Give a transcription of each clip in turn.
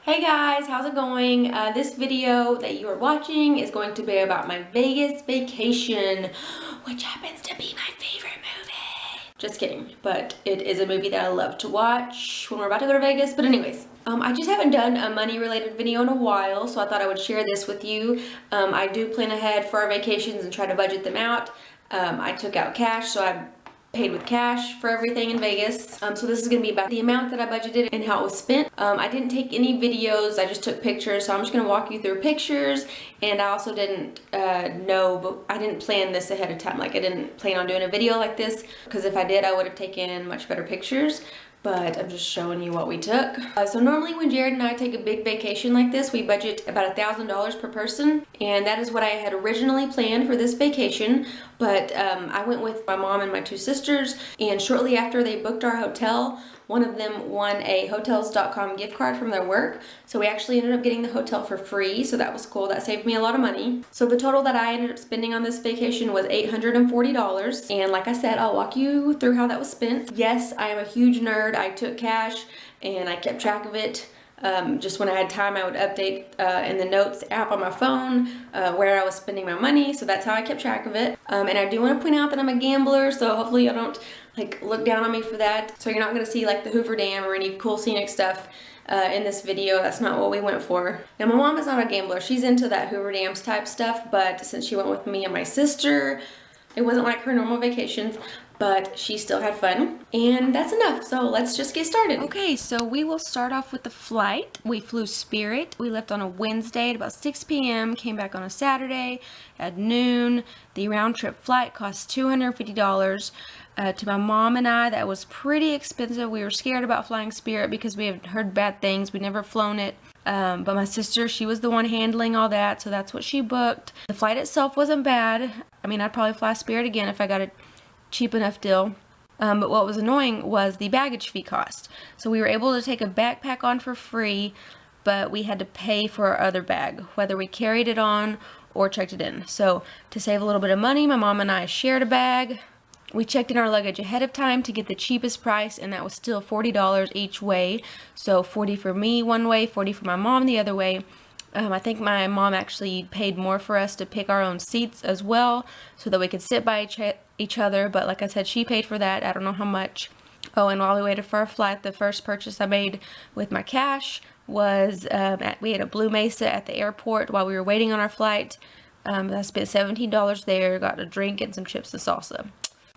Hey guys, how's it going? This video that you are watching is going to be about my Vegas vacation, which happens to be my favorite movie. Just kidding, but it is a movie that I love to watch when we're about to go to Vegas. But anyways, I just haven't done a money-related video in a while, so I thought I would share this with you. I do plan ahead for our vacations and try to budget them out. I took out cash, so I paid with cash for everything in Vegas. So this is going to be about the amount that I budgeted and how it was spent. I didn't take any videos, I just took pictures, so I'm just going to walk you through pictures. And I also didn't but I didn't plan this ahead of time. Like, I didn't plan on doing a video like this, because if I did, I would have taken much better pictures. But I'm just showing you what we took. So normally when Jared and I take a big vacation like this, we budget about $1,000 per person, and that is what I had originally planned for this vacation. But I went with my mom and my two sisters, and shortly after they booked our hotel, one of them won a Hotels.com gift card from their work. So we actually ended up getting the hotel for free, so that was cool. That saved me a lot of money. So the total that I ended up spending on this vacation was $840. And like I said, I'll walk you through how that was spent. Yes, I am a huge nerd. I took cash and I kept track of it. Just when I had time, I would update in the notes app on my phone where I was spending my money, so that's how I kept track of it. And I do want to point out that I'm a gambler, so hopefully you don't look down on me for that. So you're not going to see like the Hoover Dam or any cool scenic stuff in this video. That's not what we went for. Now, my mom is not a gambler. She's into that Hoover Dams type stuff, but since she went with me and my sister, it wasn't like her normal vacations, but she still had fun. And that's enough, so let's just get started. Okay, so we will start off with the flight. We flew Spirit. We left on a Wednesday at about 6 p.m., came back on a Saturday at noon. The round trip flight cost $250. To my mom and I, that was pretty expensive. We were scared about flying Spirit because we had heard bad things. We'd never flown it. But my sister, she was the one handling all that, so that's what she booked. The flight itself wasn't bad. I mean, I'd probably fly Spirit again if I got a cheap enough deal. But what was annoying was the baggage fee cost. So we were able to take a backpack on for free, but we had to pay for our other bag, whether we carried it on or checked it in. So to save a little bit of money, my mom and I shared a bag. We checked in our luggage ahead of time to get the cheapest price, and that was still $40 each way. So $40 for me one way, $40 for my mom the other way. I think my mom actually paid more for us to pick our own seats as well, so that we could sit by each other. But like I said, she paid for that. I don't know how much. Oh, and while we waited for our flight, the first purchase I made with my cash was we had a Blue Mesa at the airport while we were waiting on our flight. I spent $17 there, got a drink and some chips and salsa.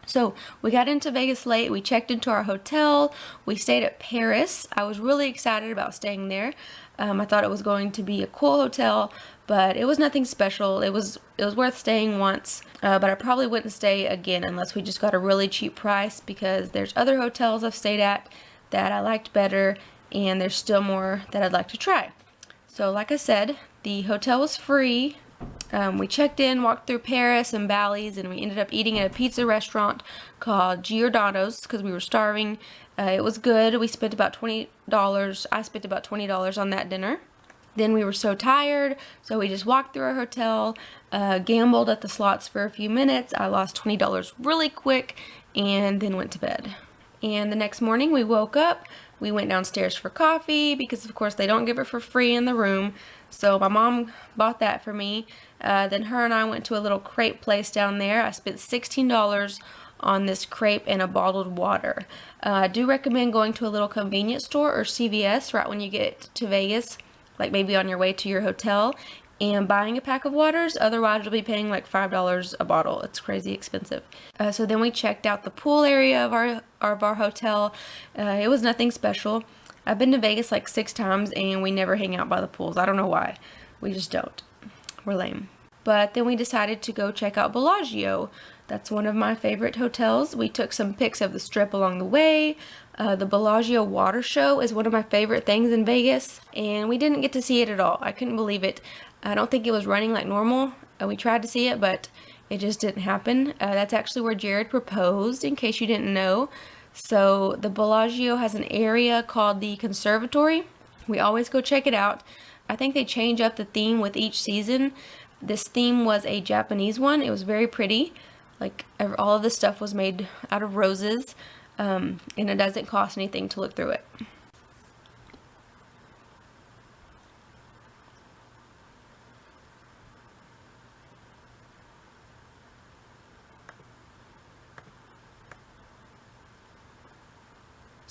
So we got into Vegas late. We checked into our hotel. We stayed at Paris. I was really excited about staying there. I thought it was going to be a cool hotel, but it was nothing special. It was worth staying once, but I probably wouldn't stay again unless we just got a really cheap price, because there's other hotels I've stayed at that I liked better, and there's still more that I'd like to try. So like I said, the hotel was free. We checked in, walked through Paris and Bally's, and we ended up eating at a pizza restaurant called Giordano's because we were starving. It was good. We spent about $20. I spent about $20 on that dinner. Then we were so tired, so we just walked through our hotel, gambled at the slots for a few minutes. I lost $20 really quick, and then went to bed. And the next morning we woke up. We went downstairs for coffee because, of course, they don't give it for free in the room. So my mom bought that for me. Then her and I went to a little crepe place down there. I spent $16 on this crepe and a bottled water. I do recommend going to a little convenience store or CVS right when you get to Vegas, like maybe on your way to your hotel, and buying a pack of waters. Otherwise, you'll be paying like $5 a bottle. It's crazy expensive. So then we checked out the pool area of our hotel. It was nothing special. I've been to Vegas like 6 times, and we never hang out by the pools. I don't know why. We just don't. We're lame. But then we decided to go check out Bellagio. That's one of my favorite hotels. We took some pics of the Strip along the way. The Bellagio water show is one of my favorite things in Vegas, and we didn't get to see it at all. I couldn't believe it. I don't think it was running like normal. We tried to see it, but it just didn't happen. That's actually where Jared proposed, in case you didn't know. So the Bellagio has an area called the Conservatory. We always go check it out. I think they change up the theme with each season. This theme was a Japanese one. It was very pretty. Like, all of the stuff was made out of roses, and it doesn't cost anything to look through it.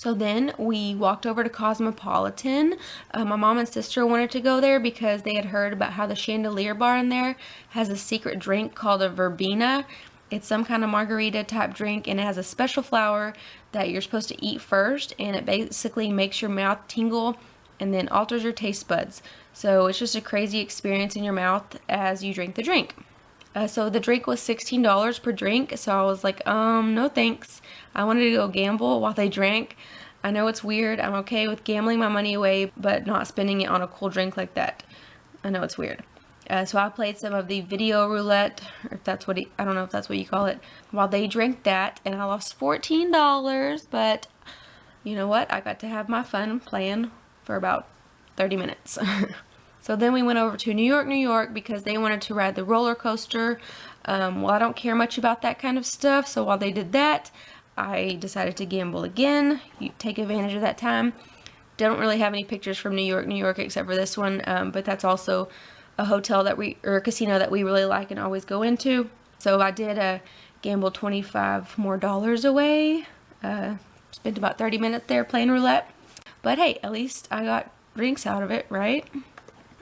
So then we walked over to Cosmopolitan. My mom and sister wanted to go there because they had heard about how the Chandelier bar in there has a secret drink called a verbena. It's some kind of margarita type drink, and it has a special flower that you're supposed to eat first, and it basically makes your mouth tingle and then alters your taste buds. So it's just a crazy experience in your mouth as you drink the drink. So the drink was $16 per drink, so I was like, no thanks. I wanted to go gamble while they drank. I know it's weird. I'm okay with gambling my money away, but not spending it on a cool drink like that. I know it's weird. So I played some of the video roulette, or if that's what I don't know if that's what you call it, while they drank that, and I lost $14, but you know what? I got to have my fun playing for about 30 minutes. So then we went over to New York, because they wanted to ride the roller coaster. Well, I don't care much about that kind of stuff, so while they did that, I decided to gamble again. You take advantage of that time. Don't really have any pictures from New York except for this one, but that's also a hotel or a casino that we really like and always go into. So I did gamble $25 more away. Spent about 30 minutes there playing roulette. But hey, at least I got drinks out of it, right?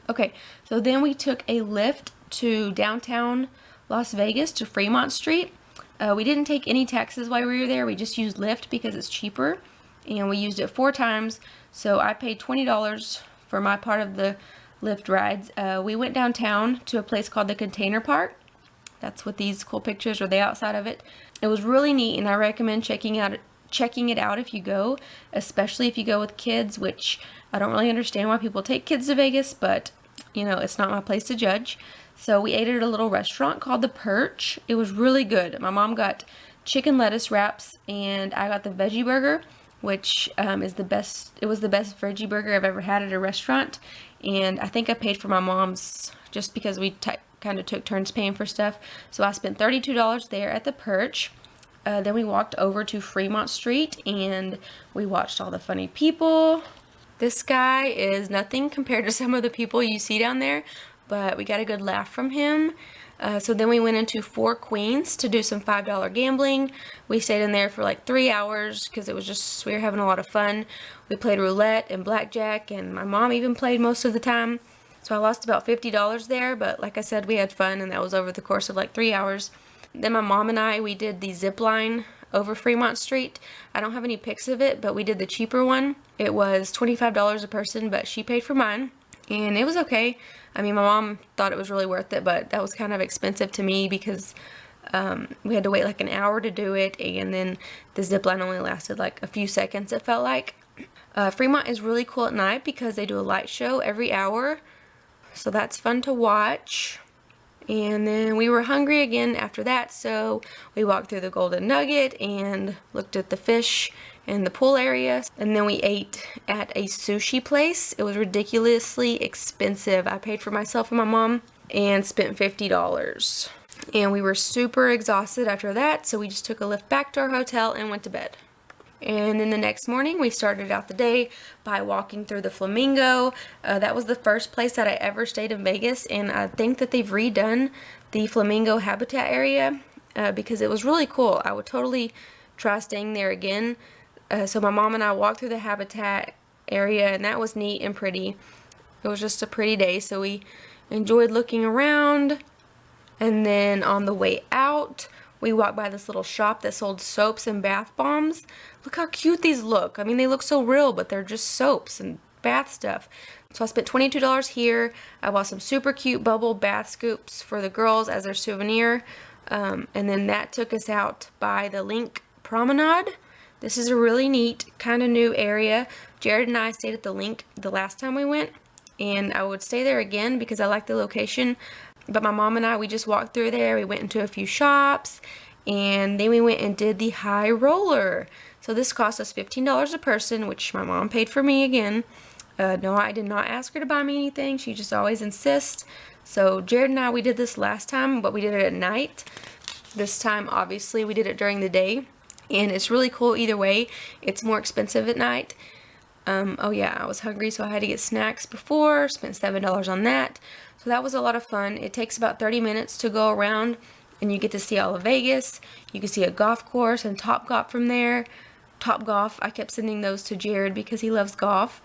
Okay, so then we took a Lyft to downtown Las Vegas to Fremont Street. We didn't take any taxis while we were there. We just used Lyft because it's cheaper, and we used it 4 times. So I paid $20 for my part of the Lyft rides. We went downtown to a place called the Container Park. That's what these cool pictures are, the outside of it. It was really neat, and I recommend checking it out if you go, especially if you go with kids, which I don't really understand why people take kids to Vegas, but you know, it's not my place to judge. So we ate at a little restaurant called The Perch. It was really good. My mom got chicken lettuce wraps, and I got the veggie burger, which is the best. It was the best veggie burger I've ever had at a restaurant, and I think I paid for my mom's just because we kind of took turns paying for stuff. So I spent $32 there at The Perch. Then we walked over to Fremont Street, and we watched all the funny people. This guy is nothing compared to some of the people you see down there, but we got a good laugh from him. So then we went into Four Queens to do some $5 gambling. We stayed in there for like 3 hours because we were having a lot of fun. We played roulette and blackjack, and my mom even played most of the time. So I lost about $50 there, but like I said, we had fun, and that was over the course of like 3 hours. Then my mom and we did the zip line over Fremont Street. I don't have any pics of it, but we did the cheaper one. It was $25 a person, but she paid for mine, and it was okay. I mean, my mom thought it was really worth it, but that was kind of expensive to me because we had to wait like an hour to do it, and then the zip line only lasted like a few seconds, it felt like. Fremont is really cool at night because they do a light show every hour, so that's fun to watch. And then we were hungry again after that, so we walked through the Golden Nugget and looked at the fish in the pool area. And then we ate at a sushi place. It was ridiculously expensive. I paid for myself and my mom and spent $50. And we were super exhausted after that, so we just took a lift back to our hotel and went to bed. And then the next morning, we started out the day by walking through the Flamingo. That was the first place that I ever stayed in Vegas, and I think that they've redone the Flamingo habitat area because it was really cool. I would totally try staying there again. So my mom and I walked through the habitat area, and that was neat and pretty. It was just a pretty day, so we enjoyed looking around. And then on the way out, we walked by this little shop that sold soaps and bath bombs. Look how cute these look. I mean, they look so real, but they're just soaps and bath stuff. So I spent $22 here. I bought some super cute bubble bath scoops for the girls as their souvenir. And then that took us out by the Link Promenade. This is a really neat, kind of new area. Jared and I stayed at the Link the last time we went, and I would stay there again because I like the location. But my mom and I, we just walked through there. We went into a few shops, and then we went and did the high roller. So this cost us $15 a person, which my mom paid for me again. No, I did not ask her to buy me anything. She just always insists. So Jared and I, we did this last time, but we did it at night. This time, obviously, we did it during the day, and it's really cool either way. It's more expensive at night. Oh yeah, I was hungry, so I had to get snacks before. Spent $7 on that. So that was a lot of fun. It takes about 30 minutes to go around, and you get to see all of Vegas. You can see a golf course and Topgolf from there. Topgolf. I kept sending those to Jared because he loves golf,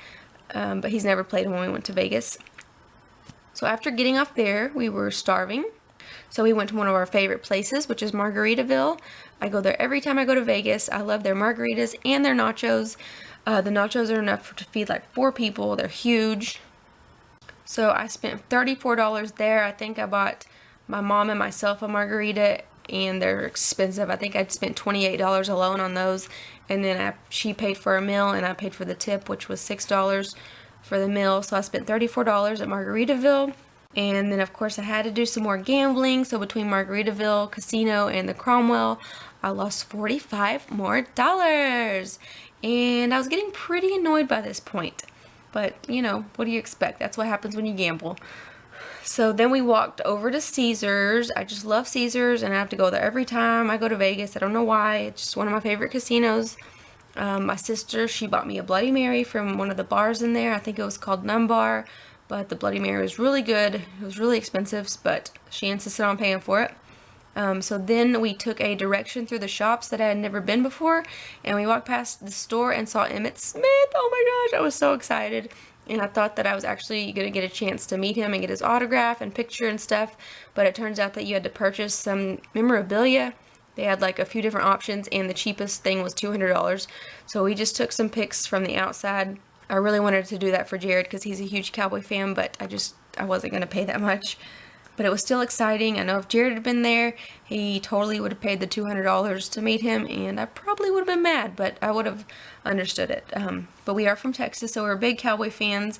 but he's never played when we went to Vegas. So after getting off there, we were starving. So we went to one of our favorite places, which is Margaritaville. I go there every time I go to Vegas. I love their margaritas and their nachos. The nachos are enough to feed like 4 people. They're huge. So I spent $34 there. I think I bought my mom and myself a margarita, and they're expensive. I think I spent $28 alone on those. And then she paid for a meal, and I paid for the tip, which was $6 for the meal. So I spent $34 at Margaritaville. And then, of course, I had to do some more gambling. So between Margaritaville Casino and the Cromwell, I lost $45 more. And I was getting pretty annoyed by this point. But, you know, what do you expect? That's what happens when you gamble. So then we walked over to Caesars. I just love Caesars, and I have to go there every time I go to Vegas. I don't know why. It's just one of my favorite casinos. My sister, she bought me a Bloody Mary from one of the bars in there. I think it was called Num Bar, but the Bloody Mary was really good. It was really expensive, but she insisted on paying for it. So then we took a direction through the shops that I had never been before, and we walked past the store and saw Emmitt Smith. Oh my gosh, I was so excited. And I thought that I was actually going to get a chance to meet him and get his autograph and picture and stuff. But it turns out that you had to purchase some memorabilia. They had like a few different options, and the cheapest thing was $200. So we just took some pics from the outside. I really wanted to do that for Jared because he's a huge Cowboy fan, but I wasn't going to pay that much. But it was still exciting. I know if Jared had been there, he totally would have paid the $200 to meet him, and I probably would have been mad, but I would have understood it. But we are from Texas, so we're big Cowboy fans.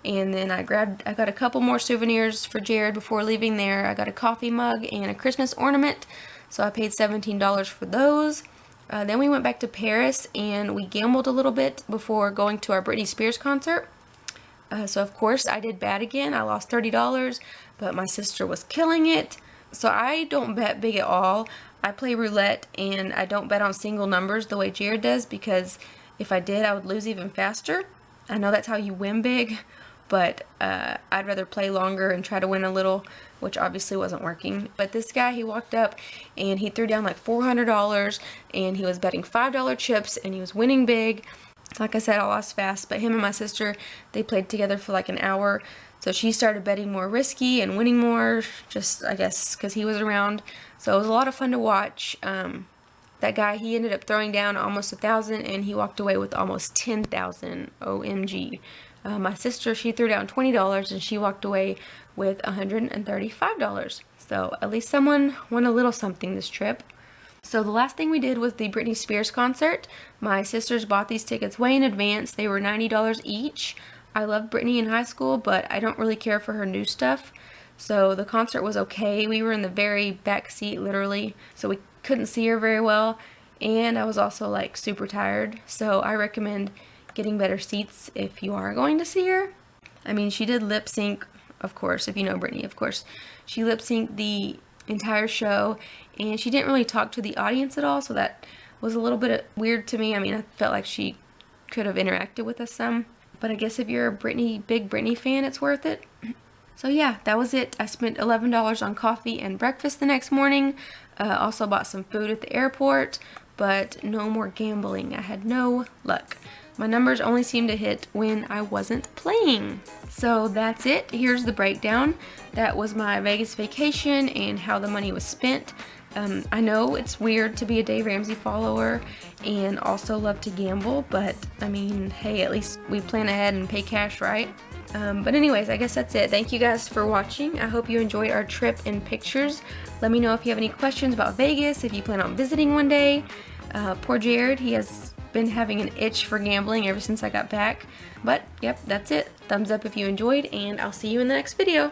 And then I got a couple more souvenirs for Jared before leaving there. I got a coffee mug and a Christmas ornament, so I paid $17 for those. Then we went back to Paris, and we gambled a little bit before going to our Britney Spears concert. So of course I did bad again. I lost $30, but my sister was killing it. So I don't bet big at all. I play roulette, and I don't bet on single numbers the way Jared does, because if I did, I would lose even faster. I know that's how you win big, but I'd rather play longer and try to win a little, which obviously wasn't working. But this guy, he walked up and he threw down like $400, and he was betting $5 chips, and he was winning big. Like I said, I lost fast, but him and my sister, they played together for like an hour. So she started betting more risky and winning more, just I guess because he was around. So it was a lot of fun to watch. That guy, he ended up throwing down almost 1,000, and he walked away with almost 10,000. OMG. My sister, she threw down $20, and she walked away with $135. So at least someone won a little something this trip. So the last thing we did was the Britney Spears concert. My sisters bought these tickets way in advance. They were $90 each. I loved Britney in high school, but I don't really care for her new stuff. So the concert was okay. We were in the very back seat, literally, so we couldn't see her very well. And I was also like super tired. So I recommend getting better seats if you are going to see her. I mean, she did lip sync, of course, if you know Britney, of course. She lip synced the entire show, and she didn't really talk to the audience at all, so that was a little bit weird to me. I mean, I felt like she could have interacted with us some, but I guess if you're a big Britney fan, it's worth it. So yeah, that was it. I spent $11 on coffee and breakfast the next morning. Also bought some food at the airport, but no more gambling. I had no luck. My numbers only seemed to hit when I wasn't playing. So that's it. Here's the breakdown. That was my Vegas vacation and how the money was spent. I know it's weird to be a Dave Ramsey follower and also love to gamble, but I mean, hey, at least we plan ahead and pay cash, right? But anyways, I guess that's it. Thank you guys for watching. I hope you enjoyed our trip and pictures. Let me know if you have any questions about Vegas, if you plan on visiting one day. Poor Jared, he has been having an itch for gambling ever since I got back. But yep, that's it. Thumbs up if you enjoyed, and I'll see you in the next video.